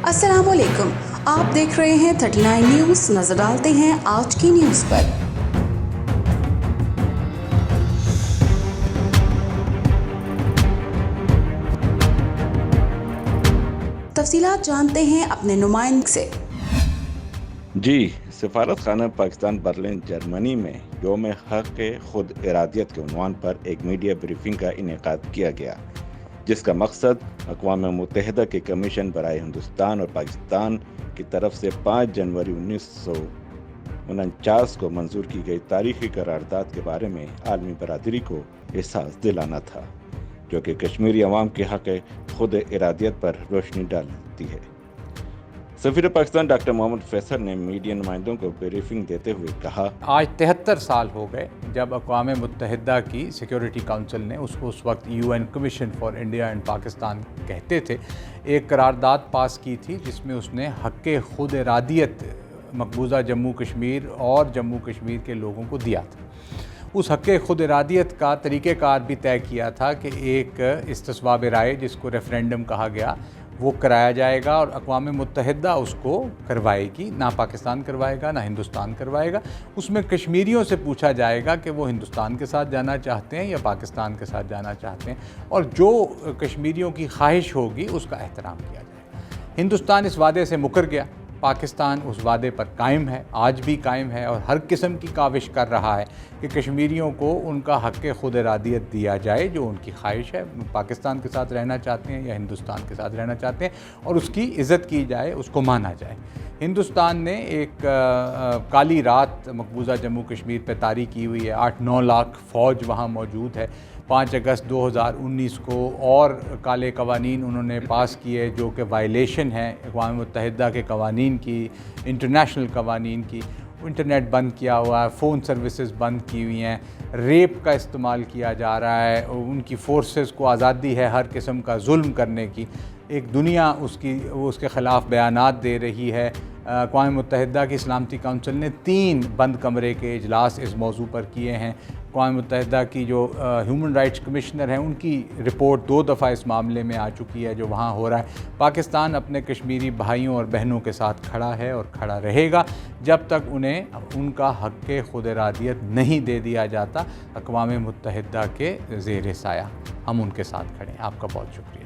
अस्सलाम वालेकुम, आप देख रहे हैं 39 न्यूज़। नजर डालते हैं आज की न्यूज़ पर। तफसीलात जानते हैं अपने नुमाइंदे से। जी, सफारत खाना पाकिस्तान बर्लिन जर्मनी में यौम हक़ खुद इरादियत के उन्वान पर एक मीडिया ब्रीफिंग का इनेकाद किया गया, जिसका मकसद अक़वाम मुत्तहिदा के कमीशन बराए हिंदुस्तान और पाकिस्तान की तरफ से 5 जनवरी 1949 को मंजूर की गई तारीखी करारदाद के बारे में आलमी बरादरी को एहसास दिलाना था, जो कि कश्मीरी अवाम के हक़ खुद इरादियत पर रोशनी डालती है। सफीर पाकिस्तान डॉक्टर मोहम्मद फैसल ने मीडिया नुमाइंदों को ब्रीफिंग देते हुए कहा, आज 73 साल हो गए जब अक़वाम मुत्तहिदा की सिक्योरिटी काउंसिल ने उसको उस वक्त UN commission for India and Pakistan कहते थे, एक करारदाद पास की थी जिसमें उसने हक़ खुद इरादियत मकबूजा जम्मू कश्मीर और जम्मू कश्मीर के लोगों को दिया था। उस हक़ खुद इरादियत का तरीक़ेकार भी तय किया था कि एक इस्तिस्वाब राय, जिसको रेफरेंडम कहा गया, वो कराया जाएगा और अक़वाम मुत्तहिदा उसको करवाएगी। ना पाकिस्तान करवाएगा, ना हिंदुस्तान करवाएगा। उसमें कश्मीरियों से पूछा जाएगा कि वो हिंदुस्तान के साथ जाना चाहते हैं या पाकिस्तान के साथ जाना चाहते हैं, और जो कश्मीरियों की ख्वाहिश होगी उसका एहतराम किया जाएगा। हिंदुस्तान इस वादे से मुकर गया, पाकिस्तान उस वादे पर कायम है, आज भी कायम है, और हर किस्म की काविश कर रहा है कि कश्मीरियों को उनका हक़ खुद इरादियत दिया जाए जो उनकी ख्वाहिश है। पाकिस्तान के साथ रहना चाहते हैं या हिंदुस्तान के साथ रहना चाहते हैं, और उसकी इज़्ज़त की जाए, उसको माना जाए। हिंदुस्तान ने एक काली रात मकबूजा जम्मू कश्मीर पर तारी की हुई है। 8-9 लाख फ़ौज वहाँ मौजूद है। 5 अगस्त 2019 को और काले कवानीन उन्होंने पास किए जो कि वायलेशन है अक़वाम मुत्तहिदा के कवानीन की, इंटरनेशनल कवानीन की। इंटरनेट बंद किया हुआ है, फ़ोन सर्विसेज बंद की हुई हैं, रेप का इस्तेमाल किया जा रहा है, उनकी फ़ोर्सेस को आज़ादी है हर किस्म का जुल्म करने की। एक दुनिया उसके ख़िलाफ़ बयानात दे रही है। अक़वाम मुत्तहिदा की सलामती काउंसिल ने 3 बंद कमरे के इजलास इस मौजू पर किए हैं। अक़वाम मुत्तहिदा की जो ह्यूमन राइट्स कमिश्नर हैं, उनकी रिपोर्ट 2 दफ़ा इस मामले में आ चुकी है जो वहाँ हो रहा है। पाकिस्तान अपने कश्मीरी भाइयों और बहनों के साथ खड़ा है और खड़ा रहेगा जब तक उन्हें उनका हक़ खुद इरादियत नहीं दे दिया जाता। अक़वाम मुत्तहिदा के ज़ेर साया हम उनके साथ खड़े हैं। आपका बहुत शुक्रिया।